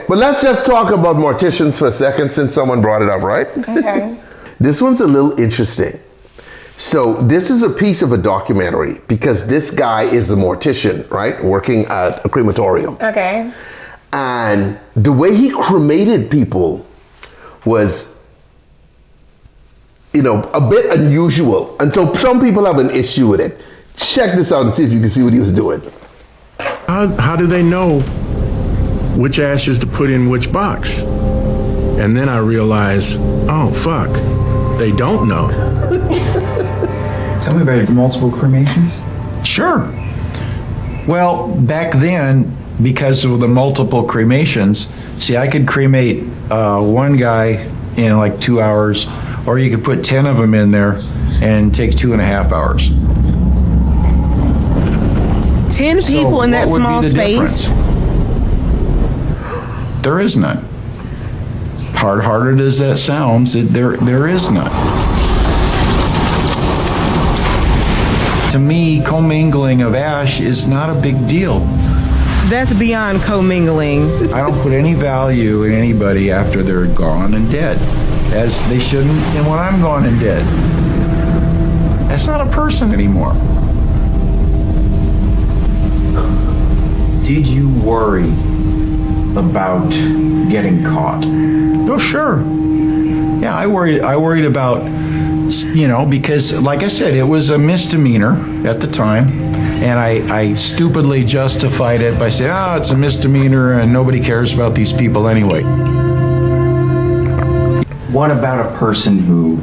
but let's just talk about morticians for a second since someone brought it up, right? Okay. This one's a little interesting. So this is a piece of a documentary because this guy is the mortician, right? Working at a crematorium. Okay. And the way he cremated people was, you know, a bit unusual. And so some people have an issue with it. Check this out and see if you can see what he was doing. How do they know which ashes to put in which box? And then I realized, oh, fuck, they don't know. Tell me about your multiple cremations. Sure. Well, back then, because of the multiple cremations, see, I could cremate one guy in like 2 hours, or you could put 10 of them in there and it takes 2.5 hours. 10 people in that small space? There is none. Hard-hearted as that sounds, there is none. To me, commingling of ash is not a big deal. That's beyond commingling. I don't put any value in anybody after they're gone and dead, as they shouldn't and when I'm gone and dead. That's not a person anymore. Did you worry about getting caught? Oh, sure. Yeah, I worried about, you know, because like I said, it was a misdemeanor at the time, and I stupidly justified it by saying, oh, it's a misdemeanor and nobody cares about these people anyway. What about a person who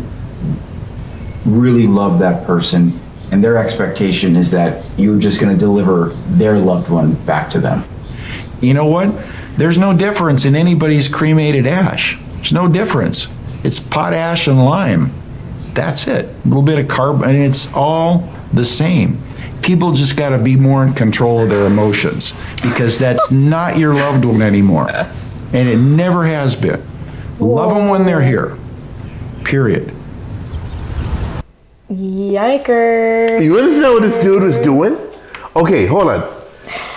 really loved that person and their expectation is that you're just going to deliver their loved one back to them? You know what? There's no difference in anybody's cremated ash. There's no difference. It's potash and lime. That's it. A little bit of carbon, and it's all the same. People just got to be more in control of their emotions because that's not your loved one anymore. And it never has been. Love them when they're here. Period. Yikers. You understand what this dude was doing? Okay, hold on.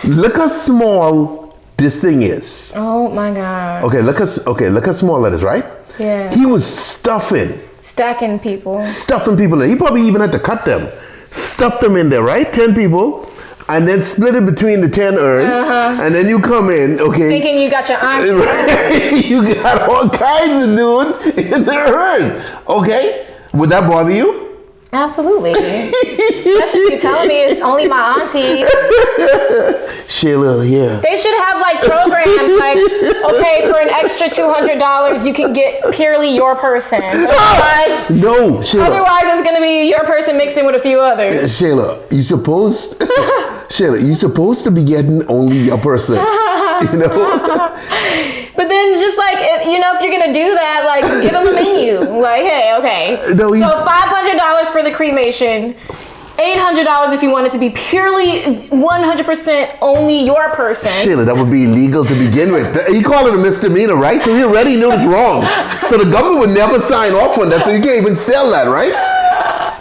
Look how small this thing is. Oh my God. Okay, look how small that is, right? Yeah. He was stacking people in. He probably even had to cut them. Stuff them in there, right? 10 people. And then split it between the 10 urns. And then you come in, okay. Thinking you got your auntie. Right? You got all kinds of dude in the urn. Okay? Would that bother you? Absolutely. Especially if you're telling me it's only my auntie. Sheila, yeah. They should have like programs like, okay, for an extra $200, you can get purely your person. Otherwise, no, Sheila. Otherwise, it's going to be your person mixed in with a few others. Sheila, you supposed to be getting only your person, you know? But then just like, if you're going to do that, like, give them a menu. Like, hey, okay. No, so $500 for the cremation. $800 if you want it to be purely 100% only your person. Sheila, that would be illegal to begin with. He called it a misdemeanor, right? So he already knew it's wrong. So the government would never sign off on that, so you can't even sell that, right?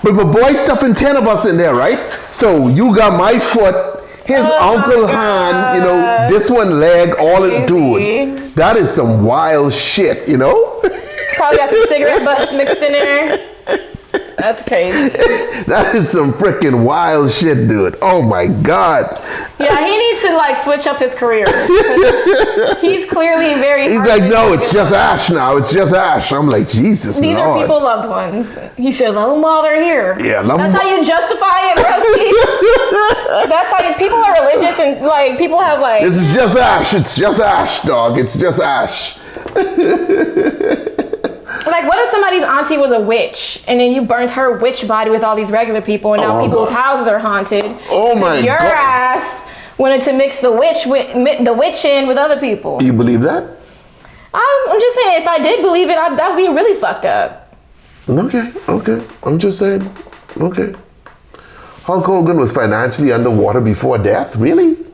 But boy, stuffing 10 of us in there, right? So you got my foot, his uncle hand, this one leg, all in, dude. That is some wild shit, you know? Probably got some cigarette butts mixed in there. That's crazy. That is some freaking wild shit, dude. Oh my God. Yeah, he needs to like switch up his career. He's clearly very. He's like, no, it's just ash now. It's just ash. I'm like, Jesus. These Lord. are people loved ones. He should love them while they're here. Yeah, love them. That's how you justify it, bro. That's how people are religious and like people have like. This is just ash. It's just ash, dog. It's just ash. Like, what if somebody's auntie was a witch and then you burnt her witch body with all these regular people and now people's houses are haunted? Oh my God. Your ass wanted to mix the witch in with other people. You believe that? I'm just saying, if I did believe it, that would be really fucked up. Okay. I'm just saying. Okay. Hulk Hogan was financially underwater before death? Really?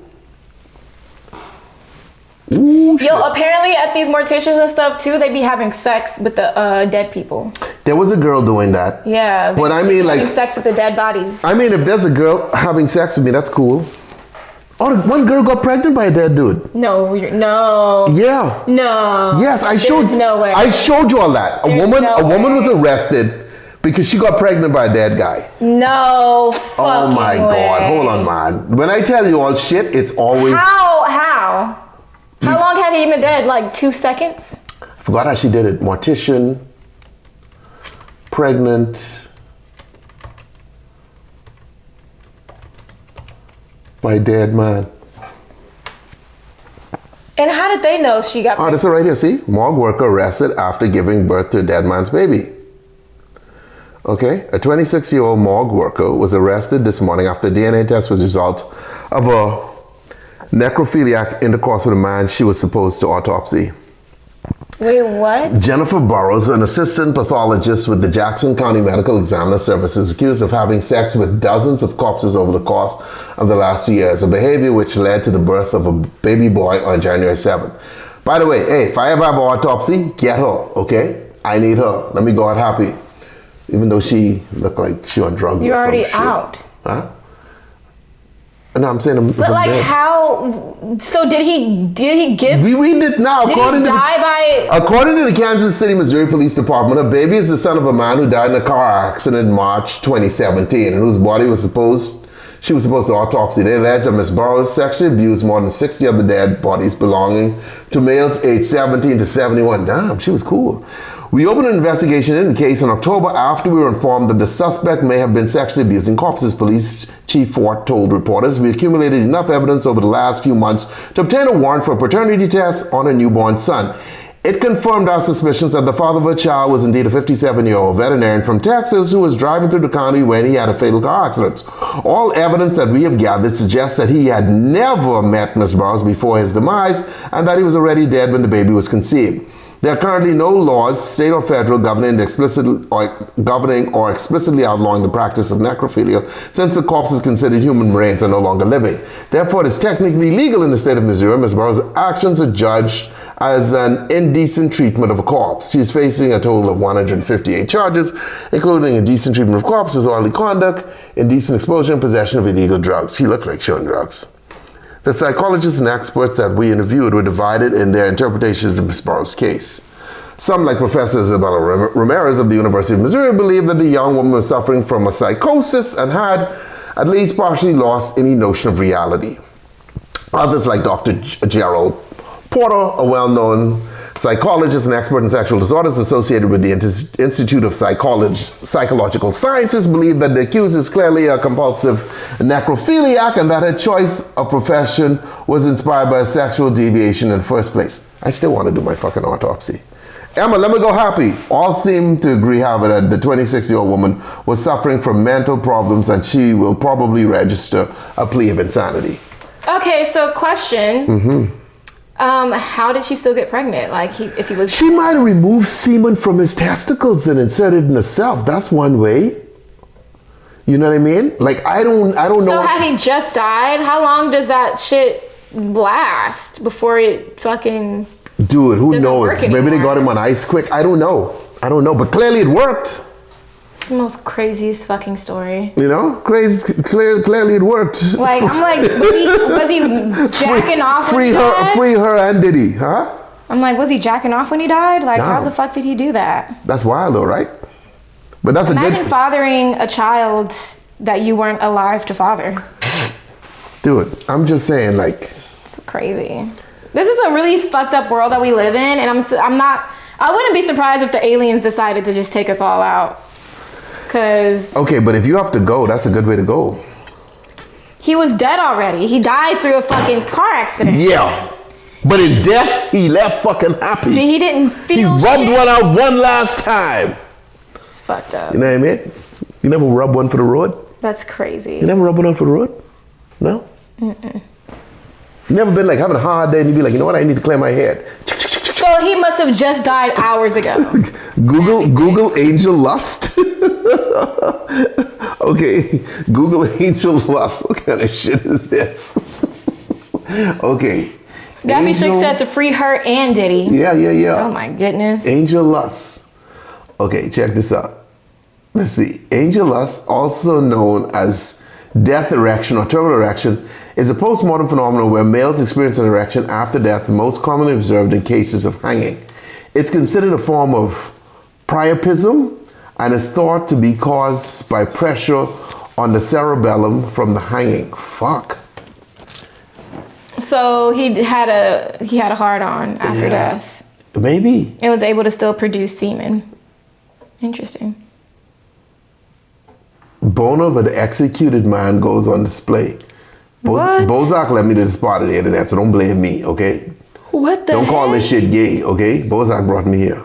Ooh, Yo, apparently at these morticians and stuff too, they be having sex with the dead people. There was a girl doing that. Yeah. But I mean, like, having sex with the dead bodies. I mean, if there's a girl having sex with me, that's cool. Oh, one girl got pregnant by a dead dude. No, no. Yeah. No. Yes, I There's showed. no way. I showed you all that. There's A woman way. was arrested because she got pregnant by a dead guy. No Oh fucking my way. God! Hold on, man. When I tell you all shit, it's always. How long had he been dead? Like 2 seconds? I forgot how she did it. Mortician. Pregnant. By a dead man. And how did they know she got Oh, pregnant? that's it right here. See? Morgue worker arrested after giving birth to a dead man's baby. Okay? A 26-year-old morgue worker was arrested this morning after the DNA test was a result of a necrophiliac intercourse with a man she was supposed to autopsy. Wait, what? Jennifer Burrows, an assistant pathologist with the Jackson County Medical Examiner Service, is accused of having sex with dozens of corpses over the course of the last 2 years, a behavior which led to the birth of a baby boy on January 7th. By the way, hey, if I ever have an autopsy, get her, okay? I need her. Let me go out happy. Even though she looked like she on drugs. You're or some already shit. out. Huh? No, I'm saying I'm But like dead. how? So did he give? We read it now. Did he According to die by? According to the Kansas City, Missouri Police Department, a baby is the son of a man who died in a car accident in March 2017 and whose body she was supposed to autopsy. They allege that Ms. Burrows sexually abused more than 60 other dead bodies belonging to males aged 17 to 71. Damn, she was cool. We opened an investigation in the case in October after we were informed that the suspect may have been sexually abusing corpses. Police Chief Fort told reporters, we accumulated enough evidence over the last few months to obtain a warrant for a paternity test on a newborn son. It confirmed our suspicions that the father of a child was indeed a 57-year-old veterinarian from Texas who was driving through the county when he had a fatal car accident. All evidence that we have gathered suggests that he had never met Ms. Burrows before his demise and that he was already dead when the baby was conceived. There are currently no laws, state or federal, governing or explicitly outlawing the practice of necrophilia, since the corpse is considered human remains are no longer living. Therefore, it is technically legal in the state of Missouri. Ms. Burrows' actions are judged as an indecent treatment of a corpse. She is facing a total of 158 charges, including indecent treatment of corpse, disorderly conduct, indecent exposure, and possession of illegal drugs. She looked like she on drugs. The psychologists and experts that we interviewed were divided in their interpretations of Ms. Burrows' case. Some, like Professor Isabella Ramirez of the University of Missouri, believe that the young woman was suffering from a psychosis and had at least partially lost any notion of reality. Others, like Dr. Gerald Porter, a well-known psychologist and expert in sexual disorders associated with the Institute of Psychological Sciences, believe that the accused is clearly a compulsive necrophiliac and that her choice of profession was inspired by a sexual deviation in the first place. I still want to do my fucking autopsy. Emma, let me go happy. All seem to agree, however, that the 26-year-old woman was suffering from mental problems and she will probably register a plea of insanity. Okay, so question. How did she still get pregnant? Like, if he was... She might have removed semen from his testicles and inserted it in herself. That's one way. You know what I mean? Like, I don't know. So had he just died, how long does that shit last before it fucking... Dude, who doesn't knows? work Maybe they anymore? got him on ice quick. I don't know. But clearly it worked. It's the most craziest fucking story. You know? Clearly it worked. Like, I'm like, was he jacking off when he died? Free her and Diddy, huh? I'm like, was he jacking off when he died? Like, how No. the fuck did he do that? That's wild though, right? But that's Imagine a good... fathering a child that you weren't alive to father. Dude, I'm just saying, like... It's crazy. This is a really fucked up world that we live in, and I wouldn't be surprised if the aliens decided to just take us all out. Cause Okay, but if you have to go, that's a good way to go. he was dead already. He died through a fucking car accident. Yeah. But in death, he left fucking happy. He didn't He feel rubbed shit. one out one last time. It's fucked up. You know what I mean? You never rub one for the road? That's crazy. You never rub one out for the road? No? You never been like having a hard day and you be like, you know what, I need to clear my head. So he must have just died hours ago. Google angel lust. Okay, Google angel lust. What kind of shit is this? Okay. Gabby Strick Angel- said to free her and Diddy. Yeah. Oh my goodness. Angel lust. Okay, check this out. Let's see. Angel lust, also known as death erection or terminal erection, is a postmortem phenomenon where males experience an erection after death, most commonly observed in cases of hanging. It's considered a form of priapism and is thought to be caused by pressure on the cerebellum from the hanging. Fuck. So he had a hard-on after death. Maybe. And was able to still produce semen. Interesting. Boner of an executed man goes on display. What? Bozak led me to the spot of the internet, so don't blame me, okay? What the Don't call heck? this shit gay, okay? Bozak brought me here.